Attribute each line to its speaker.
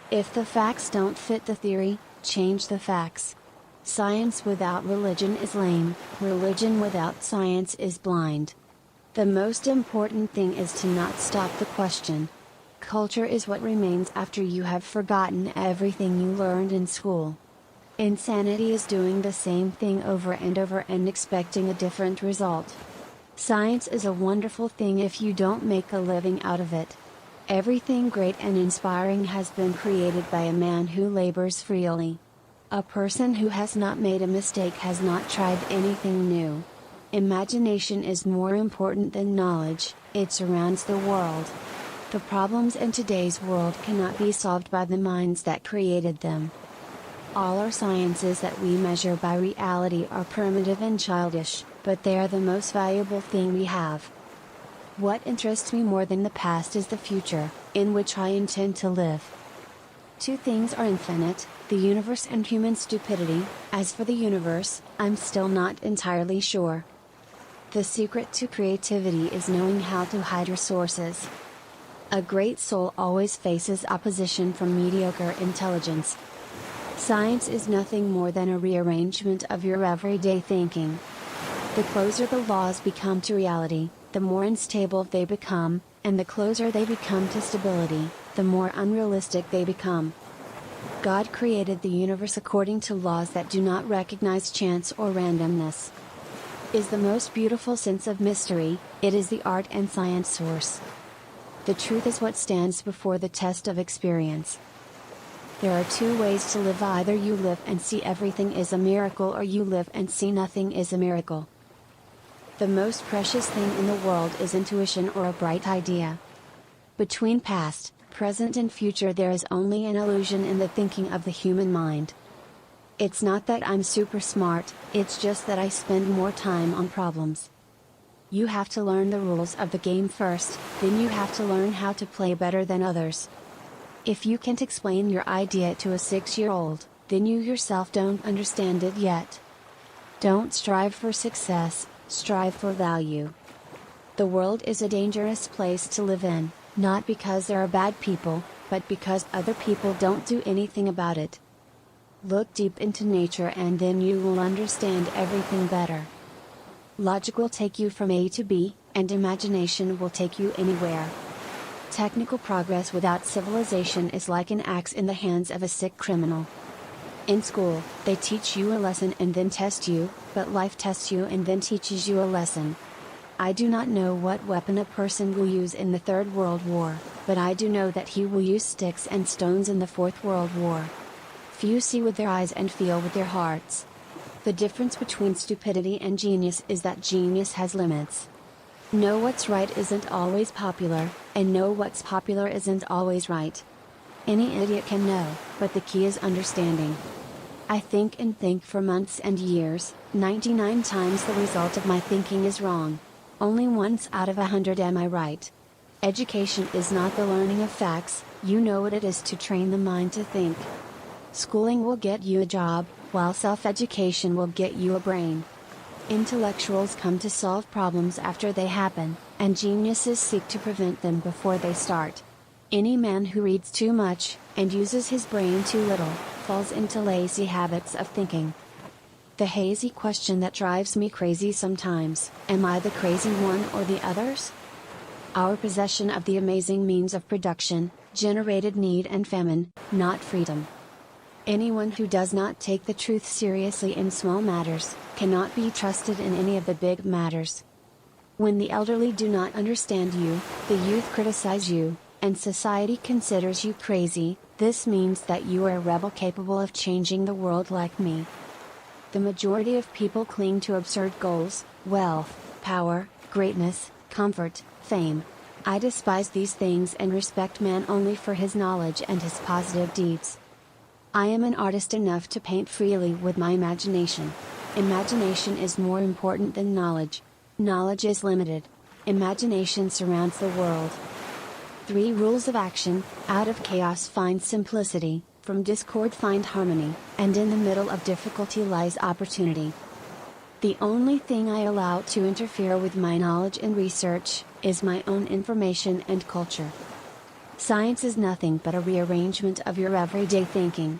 Speaker 1: If the facts don't fit the theory, change the facts. Science without religion is lame, religion without science is blind. The most important thing is to not stop the question. Culture is what remains after you have forgotten everything you learned in school. Insanity is doing the same thing over and over and expecting a different result. Science is a wonderful thing if you don't make a living out of it. Everything great and inspiring has been created by a man who labors freely. A person who has not made a mistake has not tried anything new. Imagination is more important than knowledge, it surrounds the world. The problems in today's world cannot be solved by the minds that created them. All our sciences that we measure by reality are primitive and childish, but they are the most valuable thing we have. What interests me more than the past is the future, in which I intend to live. Two things are infinite, the universe and human stupidity. As for the universe, I'm still not entirely sure. The secret to creativity is knowing how to hide your sources. A great soul always faces opposition from mediocre intelligence. Science is nothing more than a rearrangement of your everyday thinking. The closer the laws become to reality, the more unstable they become, and the closer they become to stability, the more unrealistic they become. God created the universe according to laws that do not recognize chance or randomness. Is the most beautiful sense of mystery, it is the art and science source. The truth is what stands before the test of experience. There are two ways to live: either you live and see everything is a miracle, or you live and see nothing is a miracle. The most precious thing in the world is intuition or a bright idea. Between past, present and future there is only an illusion in the thinking of the human mind. It's not that I'm super smart, it's just that I spend more time on problems. You have to learn the rules of the game first, then you have to learn how to play better than others. If you can't explain your idea to a 6-year-old, then you yourself don't understand it yet. Don't strive for success, strive for value. The world is a dangerous place to live in, not because there are bad people, but because other people don't do anything about it. Look deep into nature and then you will understand everything better. Logic will take you from A to B, and imagination will take you anywhere. Technical progress without civilization is like an axe in the hands of a sick criminal. In school, they teach you a lesson and then test you, but life tests you and then teaches you a lesson. I do not know what weapon a person will use in the Third World War, but I do know that he will use sticks and stones in the Fourth World War. Few see with their eyes and feel with their hearts. The difference between stupidity and genius is that genius has limits. Know what's right isn't always popular, and know what's popular isn't always right. Any idiot can know, but the key is understanding. I think and think for months and years, 99 times the result of my thinking is wrong. Only once out of 100 am I right. Education is not the learning of facts, you know what it is to train the mind to think. Schooling will get you a job, while self-education will get you a brain. Intellectuals come to solve problems after they happen, and geniuses seek to prevent them before they start. Any man who reads too much, and uses his brain too little, falls into lazy habits of thinking. The hazy question that drives me crazy sometimes: am I the crazy one or the others? Our possession of the amazing means of production, generated need and famine, not freedom. Anyone who does not take the truth seriously in small matters, cannot be trusted in any of the big matters. When the elderly do not understand you, the youth criticize you, and society considers you crazy, this means that you are a rebel capable of changing the world like me. The majority of people cling to absurd goals: wealth, power, greatness, comfort, fame. I despise these things and respect man only for his knowledge and his positive deeds. I am an artist enough to paint freely with my imagination. Imagination is more important than knowledge. Knowledge is limited. Imagination surrounds the world. 3 rules of action: out of chaos find simplicity, from discord find harmony, and in the middle of difficulty lies opportunity. The only thing I allow to interfere with my knowledge and research, is my own information and culture. Science is nothing but a rearrangement of your everyday thinking.